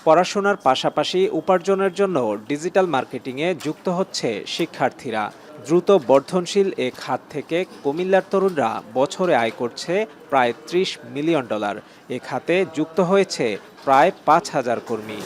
পড়াশোনার পাশাপাশি উপার্জনের জন্য ডিজিটাল মার্কেটিংয়ে যুক্ত হচ্ছে শিক্ষার্থীরা। দ্রুত বর্ধনশীল এ খাত থেকে কুমিল্লার তরুণরা বছরে আয় করছে প্রায় $30 মিলিয়ন। এ খাতে যুক্ত হয়েছে প্রায় 5,000 কর্মী।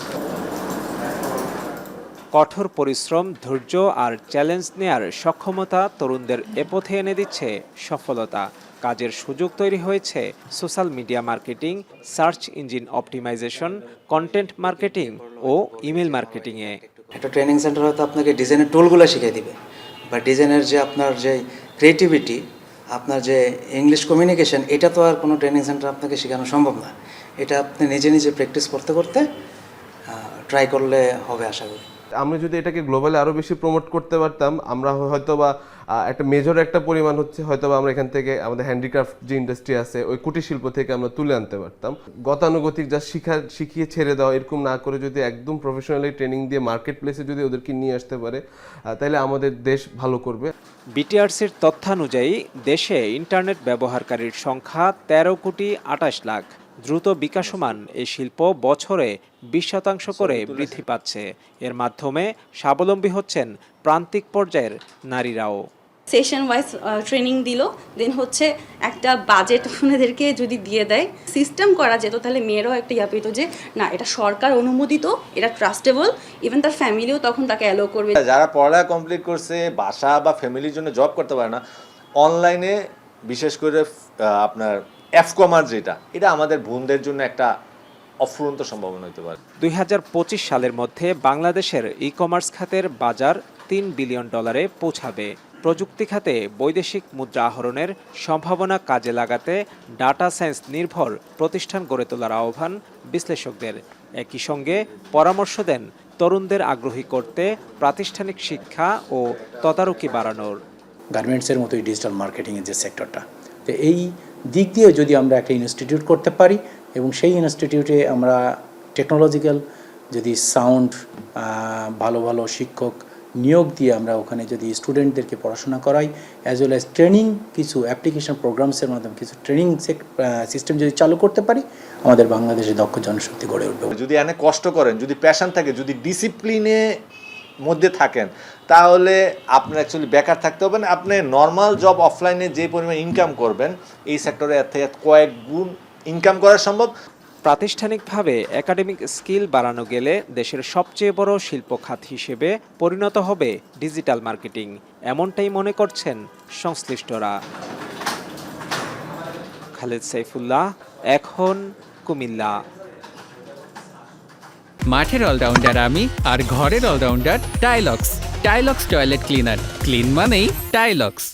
কঠোর পরিশ্রম, ধৈর্য আর চ্যালেঞ্জ নেয়ার সক্ষমতা তরুণদের এ পথে এনে দিচ্ছে সফলতা। কাজের সুযোগ তৈরি হয়েছে social media marketing, search engine optimisation, content marketing ও ইমেল মার্কেটিংয়ে। একটা ট্রেনিং সেন্টার হয়তো আপনাকে ডিজাইনের টুলগুলো শিখিয়ে দিবে, বা ডিজাইনের যে আপনার যে ক্রিয়েটিভিটি, আপনার যে ইংলিশ কমিউনিকেশন, এটা তো আর কোনো ট্রেনিং সেন্টার আপনাকে শেখানো সম্ভব না। এটা আপনি নিজে নিজে প্র্যাকটিস করতে করতে ট্রাই করলে হবে আশা করি। আমরা যদি এটাকে গ্লোবালি আরও বেশি প্রমোট করতে পারতাম, আমরা হয়তো বা একটা মেজর একটা পরিমাণ হচ্ছে হয়তো বা আমরা এখান থেকে আমাদের হ্যান্ডিক্রাফট যে ইন্ডাস্ট্রি আছে ওই কুটির শিল্প থেকে আমরা তুলে আনতে পারতাম। গতানুগতিক যা শিখিয়ে ছেড়ে দেওয়া এরকম না করে যদি একদম প্রফেশনালি ট্রেনিং দিয়ে মার্কেট প্লেসে যদি ওদেরকে নিয়ে আসতে পারে, তাহলে আমাদের দেশ ভালো করবে। বিটিআরসির তথ্যানুযায়ী দেশে ইন্টারনেট ব্যবহারকারীর সংখ্যা 13,28 লাখ। দ্রুত বিকাশমান এই শিল্প বছরে 20% করে বৃদ্ধি পাচ্ছে। এর মাধ্যমে স্বাবলম্বী হচ্ছেন প্রান্তিক পর্যায়ের নারীরাও। সেশন ওয়াইজ ট্রেনিং দিল, দেন হচ্ছে একটা বাজেট ওনাদেরকে যদি দিয়ে দেয়, সিস্টেম করা যেত, তাহলে মেয়েরাও একটা ইয়া পেত যে না এটা সরকার অনুমোদিত, এটা ট্রাস্টেবল, ইভেন তার ফ্যামিলিও তখন তাকে অ্যালো করবে। যারা পড়ালেখা কমপ্লিট করছে, বাসা বা ফ্যামিলির জন্য জব করতে পারে না, অনলাইনে বিশেষ করে আপনার এফ-কমার্স যেটা, এটা আমাদের বোনদের জন্য একটা অফুরন্ত সম্ভাবনা হতে পারে। 2025 সালের মধ্যে বাংলাদেশের ই কমার্স খাতের বাজার $3 বিলিয়ন পৌঁছাবে। প্রযুক্তি খাতে বৈদেশিক মুদ্রা আহরণের সম্ভাবনা কাজে লাগাতে ডাটা সায়েন্স নির্ভর প্রতিষ্ঠান গড়ে তোলার আহ্বান বিশ্লেষকদের। একই সঙ্গে পরামর্শ দেন তরুণদের আগ্রহী করতে প্রাতিষ্ঠানিক শিক্ষা ও তদারকি বাড়ানোর। গার্মেন্টসের মতোই ডিজিটাল মার্কেটিংয়ের যে সেক্টরটা, তো এই দিক দিয়ে যদি আমরা একটা ইনস্টিটিউট করতে পারি এবং সেই ইনস্টিটিউটে আমরা টেকনোলজিক্যাল যদি সাউন্ড ভালো ভালো শিক্ষক নিয়োগ দিয়ে আমরা ওখানে যদি স্টুডেন্টদেরকে পড়াশোনা করাই, অ্যাজ ওয়েল অ্যাজ ট্রেনিং, কিছু অ্যাপ্লিকেশন প্রোগ্রামসের মাধ্যমে কিছু ট্রেনিং সিস্টেম যদি চালু করতে পারি, আমাদের বাংলাদেশে দক্ষ জনশক্তি গড়ে উঠবে। যদি এনে কষ্ট করেন, যদি প্যাশন থাকে, যদি ডিসিপ্লিনে মধ্যে থাকেন, তাহলে আপনার অ্যাকচুয়ালি বেকার থাকতে হবে না। আপনি নর্মাল জব অফলাইনে যে পরিমাণ ইনকাম করবেন, এই সেক্টরে এর থেকে কয়েক গুণ ইনকাম করা সম্ভব। প্রাতিষ্ঠানিকভাবে একাডেমিক স্কিল বাড়ানো গেলে দেশের সবচেয়ে বড় শিল্প খাত হিসেবে পরিণত হবে ডিজিটাল মার্কেটিং, এমনটাই মনে করছেন সংশ্লিষ্টরা। খালেদ সাইফুল্লাহ, এখন, কুমিল্লা। মাঠের অলরাউন্ডার আমি, আর ঘরের allrounder Tylox. Tylox toilet cleaner, clean মানেই টাইলক্স।